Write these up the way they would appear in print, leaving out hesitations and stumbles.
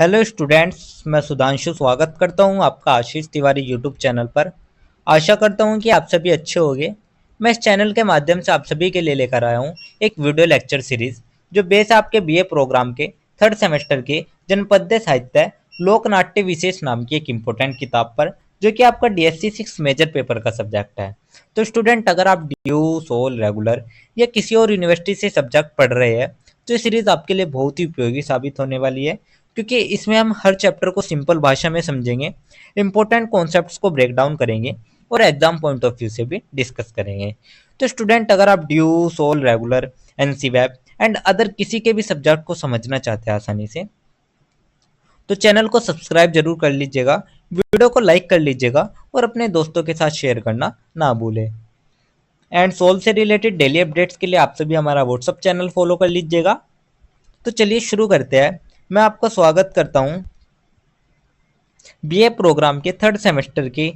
Hello students, मैं सुधांशु स्वागत करता हूं आपका आशीष तिवारी यूट्यूब चैनल पर। आशा करता हूं कि आप सभी अच्छे होंगे। मैं इस चैनल के माध्यम से आप सभी के लिए लेकर आया हूं एक वीडियो लेक्चर सीरीज जो बेस आपके बीए प्रोग्राम के थर्ड सेमेस्टर के जनपद्य साहित्य लोकनाट्य विशेष नाम की एक इम्पोर्टेंट किताब पर, जो कि आपका डीएससी 6 मेजर पेपर का सब्जेक्ट है। तो स्टूडेंट, अगर आप ड्यू, सोल, रेगुलर या किसी और यूनिवर्सिटी से सब्जेक्ट पढ़ रहे हैं तो ये सीरीज आपके लिए बहुत ही उपयोगी साबित होने वाली है, क्योंकि इसमें हम हर चैप्टर को सिंपल भाषा में समझेंगे, इंपॉर्टेंट कॉन्सेप्ट्स को ब्रेक डाउन करेंगे और एग्जाम पॉइंट ऑफ व्यू से भी डिस्कस करेंगे। तो स्टूडेंट, अगर आप DU, SOL, regular, NCWEB and other किसी के भी सब्जेक्ट को समझना चाहते हैं आसानी से, तो चैनल को सब्सक्राइब जरूर कर लीजिएगा, वीडियो को लाइक कर लीजिएगा और अपने दोस्तों के साथ शेयर करना ना भूलें। एंड सोल से रिलेटेड डेली अपडेट्स के लिए आप सभी हमारा व्हाट्सअप चैनल फॉलो कर लीजिएगा। तो चलिए शुरू करते हैं। मैं आपका स्वागत करता हूं बीए प्रोग्राम के थर्ड सेमेस्टर के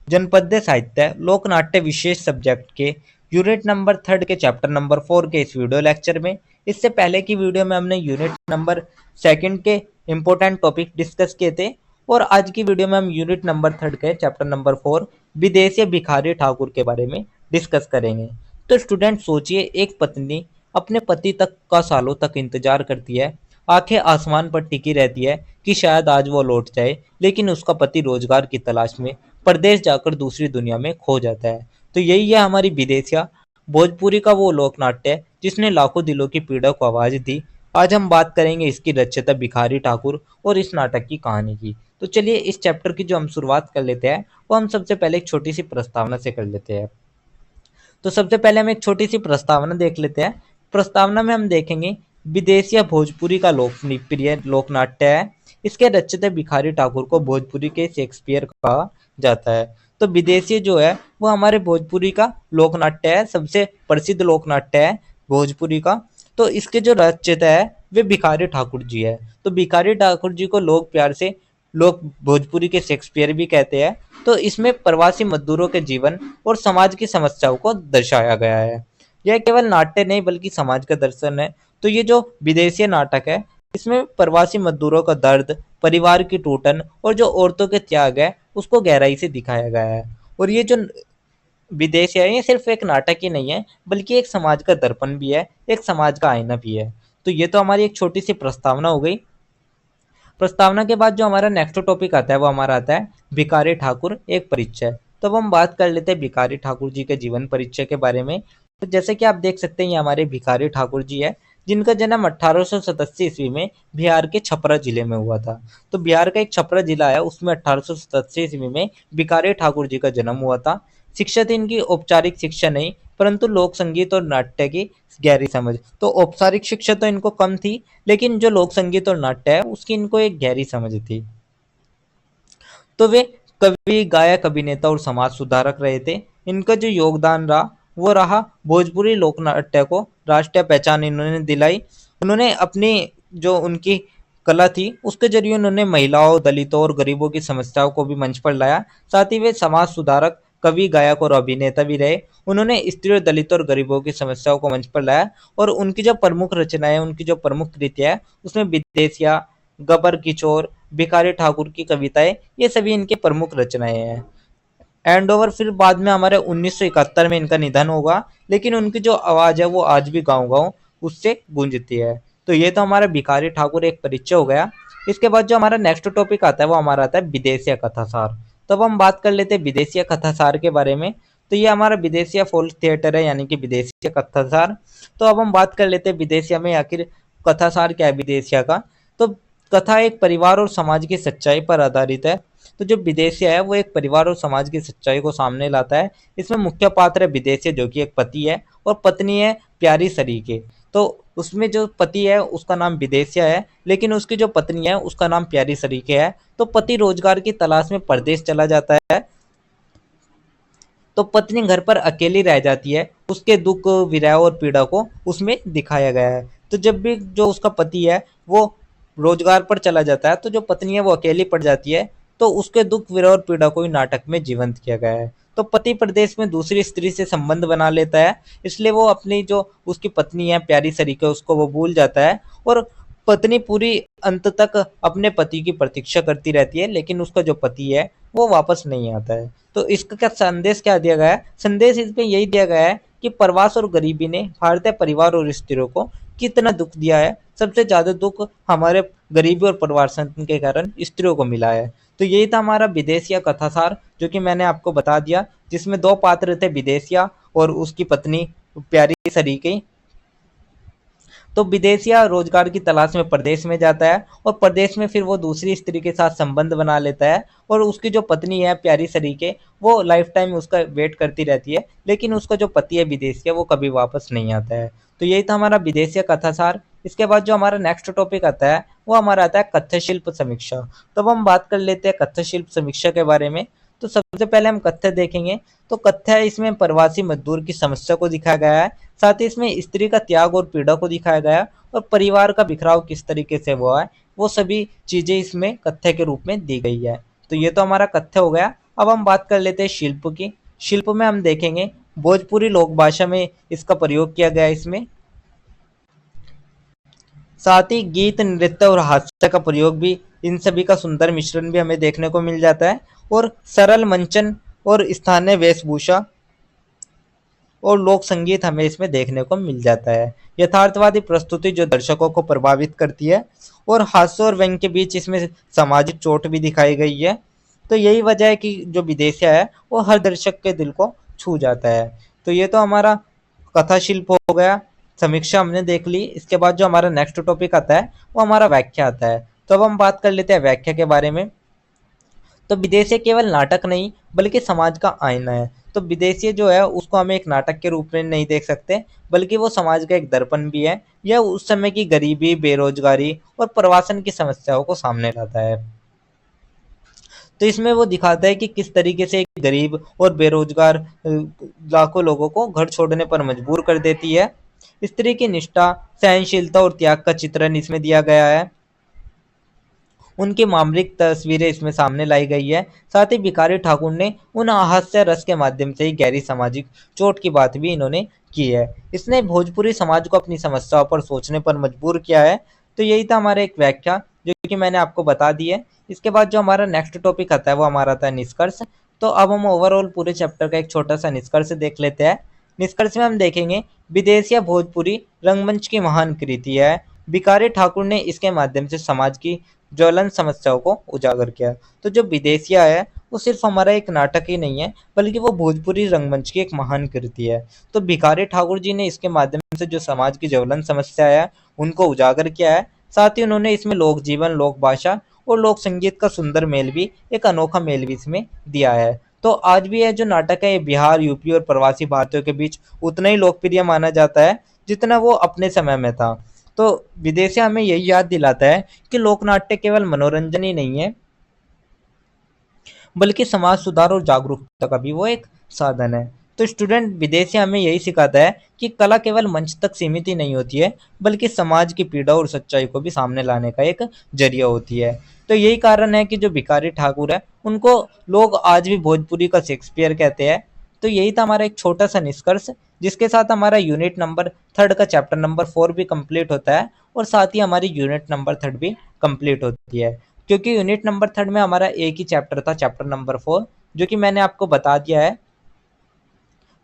जनपद्य साहित्य लोकनाट्य विशेष सब्जेक्ट के यूनिट नंबर थर्ड के चैप्टर नंबर 4 के इस वीडियो लेक्चर में। इससे पहले की वीडियो में हमने यूनिट नंबर सेकंड के इम्पोर्टेंट टॉपिक डिस्कस किए थे, और आज की वीडियो में हम यूनिट नंबर थर्ड के चैप्टर नंबर 4 विदेशी भिखारी ठाकुर के बारे में डिस्कस करेंगे। तो स्टूडेंट सोचिए, एक पत्नी अपने पति तक का सालों तक इंतजार करती है, आंखें आसमान पर टिकी रहती है कि शायद आज वो लौट जाए, लेकिन उसका पति रोजगार की तलाश में परदेश जाकर दूसरी दुनिया में खो जाता है। तो यही है हमारी विदेशिया, भोजपुरी का वो लोकनाट्य जिसने लाखों दिलों की पीड़ा को आवाज दी। आज हम बात करेंगे इसकी रचयिता भिखारी ठाकुर और इस नाटक की कहानी की। तो चलिए इस चैप्टर की जो हम शुरुआत कर लेते हैं, वो हम सबसे पहले एक छोटी सी प्रस्तावना से कर लेते हैं। तो सबसे पहले हम एक छोटी सी प्रस्तावना देख लेते हैं। प्रस्तावना में हम देखेंगे विदेशिया भोजपुरी का लोकप्रिय लोकनाट्य है। इसके रचयिता भिखारी ठाकुर को भोजपुरी के शेक्सपियर कहा जाता है। तो विदेशी जो है वो हमारे भोजपुरी का लोकनाट्य है, सबसे प्रसिद्ध लोकनाट्य है भोजपुरी का। तो इसके जो रचयिता है वे भिखारी ठाकुर जी है। तो भिखारी ठाकुर जी को लोग प्यार से लोग भोजपुरी के शेक्सपियर भी कहते हैं। तो इसमें प्रवासी मजदूरों के जीवन और समाज की समस्याओं को दर्शाया गया है। यह केवल नाट्य नहीं बल्कि समाज का दर्शन है। तो ये जो विदेशी नाटक है, इसमें प्रवासी मजदूरों का दर्द, परिवार की टूटन और जो औरतों के त्याग है उसको गहराई से दिखाया गया है। और ये जो विदेश है, ये सिर्फ एक नाटक ही नहीं है बल्कि एक समाज का दर्पण भी है, एक समाज का आईना भी है। तो ये तो हमारी एक छोटी सी प्रस्तावना हो गई। प्रस्तावना के बाद जो हमारा नेक्स्ट टॉपिक आता है वो हमारा आता है भिखारी ठाकुर एक परिचय। तो अब हम बात कर लेते हैं भिखारी ठाकुर जी के जीवन परिचय के बारे में। तो जैसे कि आप देख सकते हैं, ये हमारे भिखारी ठाकुर जी है, जिनका जन्म 1887 ईस्वी में बिहार के छपरा जिले में हुआ था। तो बिहार का एक छपरा जिला है, उसमें 1887 ईस्वी में भिखारी ठाकुर जी का जन्म हुआ था। शिक्षा थी इनकी औपचारिक शिक्षा नहीं, परंतु लोक संगीत और नाट्य की गहरी समझ। तो औपचारिक शिक्षा तो इनको कम थी, लेकिन जो लोक संगीत और नाट्य है उसकी इनको एक गहरी समझ थी। तो वे कवि, गायक, अभिनेता और समाज सुधारक रहे थे। इनका जो योगदान रहा वो रहा भोजपुरी लोकनाट्य को राष्ट्रीय पहचान इन्होंने दिलाई। उन्होंने अपनी जो उनकी कला थी उसके जरिए उन्होंने महिलाओं, दलितों और गरीबों की समस्याओं को भी मंच पर लाया। साथ ही वे समाज सुधारक, कवि, गायक और अभिनेता भी रहे। उन्होंने स्त्री और दलितों और गरीबों की समस्याओं को मंच पर लाया, और उनकी जो प्रमुख रचनाएं, उनकी जो प्रमुख कृतियां है उसमें विदेशिया, गबर किशोर, भिखारी ठाकुर की कविताएं, ये सभी इनके प्रमुख रचनाएं हैं। एंड ओवर फिर बाद में हमारे 1971 में इनका निधन होगा, लेकिन उनकी जो आवाज है वो आज भी गांव गांव उससे गूंजती है। तो ये तो हमारा भिखारी ठाकुर एक परिचय हो गया। इसके बाद जो हमारा नेक्स्ट टॉपिक आता है वो हमारा आता है विदेशिया कथासार। तो अब हम बात कर लेते हैं विदेशिया कथासार के बारे में। तो ये हमारा विदेशिया फोल्क थिएटर है, यानी कि विदेशिया कथासार। तो अब हम बात कर लेते हैं विदेशिया में आखिर कथासार क्या है विदेशिया का। तो कथा एक परिवार और समाज की सच्चाई पर आधारित है। तो जो विदेशिया है वो एक परिवार और समाज की सच्चाई को सामने लाता है। इसमें मुख्य पात्र है विदेशिया, जो कि एक पति है, और पत्नी है प्यारी सरीके। तो उसमें जो पति है उसका नाम विदेशिया है, लेकिन उसकी जो पत्नी है उसका नाम प्यारी सरीके है। तो पति रोजगार की तलाश में परदेश चला जाता है, तो पत्नी घर पर अकेली रह जाती है। उसके दुख, विरह और पीड़ा को उसमें दिखाया गया है। तो जब भी जो उसका पति है वो रोजगार पर चला जाता है, तो जो पत्नी है वो अकेली पड़ जाती है। तो उसके दुख, विरह और पीड़ा को ही नाटक में जीवंत किया गया है। तो पति प्रदेश में दूसरी स्त्री से संबंध बना लेता है, इसलिए वो अपनी जो उसकी पत्नी है प्यारी सरीके उसको वो भूल जाता है, और पत्नी पूरी अंत तक अपने पति की प्रतीक्षा करती रहती है, लेकिन उसका जो पति है वो वापस नहीं आता है। तो इसका क्या संदेश क्या दिया गया है? संदेश इसमें यही दिया गया है कि प्रवास और गरीबी ने भारतीय परिवार और स्त्रियों को कितना दुख दिया है। सबसे ज्यादा दुख हमारे गरीबी और परिवार के कारण स्त्रियों को मिला है। तो यही था हमारा विदेशिया कथासार, जो कि मैंने आपको बता दिया, जिसमें दो पात्र थे, विदेशिया और उसकी पत्नी प्यारी सरीकी। तो विदेशिया रोजगार की तलाश में प्रदेश में जाता है और प्रदेश में फिर वो दूसरी स्त्री के साथ संबंध बना लेता है, और उसकी जो पत्नी है प्यारी सरीके, वो लाइफ टाइम उसका वेट करती रहती है, लेकिन उसका जो पति है विदेशिया वो कभी वापस नहीं आता है। तो यही था हमारा विदेशिया कथासार। इसके बाद जो हमारा नेक्स्ट टॉपिक आता है वो हमारा आता है कथ्य शिल्प समीक्षा। तो अब हम बात कर लेते हैं कथ्य शिल्प समीक्षा के बारे में। तो सबसे पहले हम कथ्य देखेंगे। तो कथ्य इसमें प्रवासी मजदूर की समस्या को दिखाया गया है, साथ ही इसमें स्त्री का त्याग और पीड़ा को दिखाया गया, और परिवार का बिखराव किस तरीके से हुआ है वो सभी चीजें इसमें कथ्य के रूप में दी गई है। तो ये तो हमारा कथ्य हो गया। अब हम बात कर लेते हैं शिल्प की। शिल्प में हम देखेंगे भोजपुरी लोक भाषा में इसका प्रयोग किया गया है इसमें। साथ ही गीत, नृत्य और हास्य का प्रयोग भी, इन सभी का सुंदर मिश्रण भी हमें देखने को मिल जाता है। और सरल मंचन और स्थानीय वेशभूषा और लोक संगीत हमें इसमें देखने को मिल जाता है। यथार्थवादी प्रस्तुति जो दर्शकों को प्रभावित करती है, और हास्य और व्यंग के बीच इसमें सामाजिक चोट भी दिखाई गई है। तो यही वजह है कि जो विदेशिया है वो हर दर्शक के दिल को छू जाता है। तो ये तो हमारा कथा शिल्प हो गया, समीक्षा हमने देख ली। इसके बाद जो हमारा नेक्स्ट टॉपिक आता है वो हमारा व्याख्या आता है। तो अब हम बात कर लेते हैं व्याख्या के बारे में। तो विदेशी केवल नाटक नहीं बल्कि समाज का आईना है। तो विदेशी जो है उसको हम एक नाटक के रूप में नहीं देख सकते, बल्कि वो समाज का एक दर्पण भी है। यह उस समय की गरीबी, बेरोजगारी और प्रवासन की समस्याओं को सामने लाता है। तो इसमें वो दिखाता है कि किस तरीके से एक गरीब और बेरोजगार लाखों लोगों को घर छोड़ने पर मजबूर कर देती है। स्त्री की निष्ठा, सहनशीलता और त्याग का चित्रण इसमें दिया गया है। उनकी मामलिक तस्वीरें इसमें सामने लाई गई है। साथ ही भिखारी ठाकुर ने उन हास्य रस के माध्यम से ही गहरी सामाजिक चोट की बात भी इन्होंने की है। इसने भोजपुरी समाज को अपनी समस्याओं पर सोचने पर मजबूर किया है। तो यही था हमारा एक व्याख्या जो कि मैंने आपको बता दी है। इसके बाद जो हमारा नेक्स्ट टॉपिक आता है वो हमारा आता है निष्कर्ष। तो अब हम ओवरऑल पूरे चैप्टर का एक छोटा सा निष्कर्ष देख लेते हैं। निष्कर्ष में हम देखेंगे विदेशिया भोजपुरी रंगमंच की महान कृति है। भिखारी ठाकुर ने इसके माध्यम से समाज की ज्वलन समस्याओं को उजागर किया। तो जो विदेशिया है वो सिर्फ हमारा एक नाटक ही नहीं है, बल्कि वो भोजपुरी रंगमंच की एक महान कृति है। तो भिखारी ठाकुर जी ने इसके माध्यम से जो समाज की ज्वलन समस्या है उनको उजागर किया है। साथ ही उन्होंने इसमें लोक जीवन, लोक भाषा और लोक संगीत का सुंदर मेल भी, एक अनोखा मेल भी इसमें दिया है। तो आज भी यह जो नाटक है ये बिहार, यूपी और प्रवासी भारतीयों के बीच उतना ही लोकप्रिय माना जाता है जितना वो अपने समय में था। तो विदेशी हमें यही याद दिलाता है कि लोकनाट्य केवल मनोरंजन ही नहीं है, बल्कि समाज सुधार और जागरूकता का भी वो एक साधन है। तो स्टूडेंट, विदेशी हमें यही सिखाता है कि कला केवल मंच तक सीमित ही नहीं होती है, बल्कि समाज की पीड़ा और सच्चाई को भी सामने लाने का एक जरिया होती है। तो यही कारण है कि जो भिखारी ठाकुर है उनको लोग आज भी भोजपुरी का शेक्सपियर कहते हैं। तो यही था हमारा एक छोटा सा निष्कर्ष, जिसके साथ हमारा यूनिट नंबर थर्ड का चैप्टर नंबर 4 भी कंप्लीट होता है, और साथ ही हमारी यूनिट नंबर थर्ड भी कंप्लीट होती है। क्योंकि यूनिट नंबर थर्ड में हमारा एक ही चैप्टर था, चैप्टर नंबर 4, जो कि मैंने आपको बता दिया है।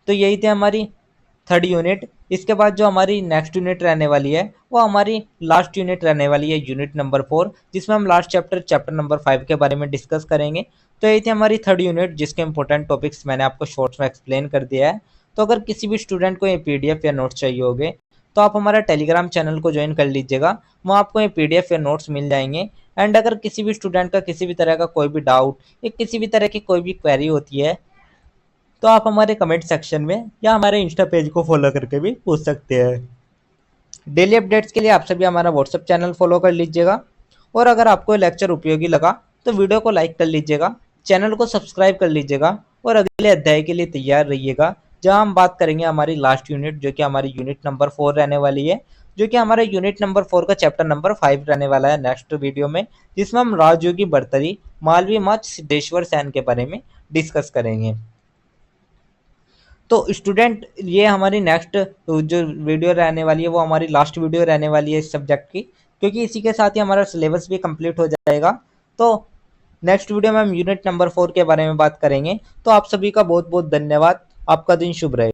तो यही थी हमारी थर्ड यूनिट। इसके बाद जो हमारी नेक्स्ट यूनिट रहने वाली है वो हमारी लास्ट यूनिट रहने वाली है, यूनिट नंबर 4, जिसमें हम लास्ट चैप्टर, चैप्टर नंबर 5 के बारे में डिस्कस करेंगे। तो यही थी हमारी थर्ड यूनिट, जिसके इंपॉर्टेंट टॉपिक्स मैंने आपको शॉर्ट्स में एक्सप्लेन कर दिया है। तो अगर किसी भी स्टूडेंट को ये पीडीएफ या नोट्स चाहिए होंगे तो आप हमारा टेलीग्राम चैनल को ज्वाइन कर लीजिएगा, वहाँ आपको ये पीडीएफ या नोट्स मिल जाएंगे। एंड अगर किसी भी स्टूडेंट का किसी भी तरह का कोई भी डाउट या किसी भी तरह की कोई भी क्वेरी होती है तो आप हमारे कमेंट सेक्शन में या हमारे इंस्टा पेज को फॉलो करके भी पूछ सकते हैं। डेली अपडेट्स के लिए आप सभी हमारा व्हाट्सएप चैनल फॉलो कर लीजिएगा, और अगर आपको ये लेक्चर उपयोगी लगा तो वीडियो को लाइक कर लीजिएगा, चैनल को सब्सक्राइब कर लीजिएगा, और अगले अध्याय के लिए तैयार रहिएगा, जहां हम बात करेंगे हमारी लास्ट यूनिट, जो कि हमारी यूनिट नंबर 4 रहने वाली है, जो कि हमारे यूनिट नंबर 4 का चैप्टर नंबर 5 रहने वाला है नेक्स्ट वीडियो में, जिसमें हम राजयोगी बर्तरी, मालवी मठ, सिद्धेश्वर सैन के बारे में डिस्कस करेंगे। तो स्टूडेंट, ये हमारी नेक्स्ट जो वीडियो रहने वाली है वो हमारी लास्ट वीडियो रहने वाली है इस सब्जेक्ट की, क्योंकि इसी के साथ ही हमारा सिलेबस भी कंप्लीट हो जाएगा। तो नेक्स्ट वीडियो में हम यूनिट नंबर 4 के बारे में बात करेंगे। तो आप सभी का बहुत बहुत धन्यवाद। आपका दिन शुभ रहे।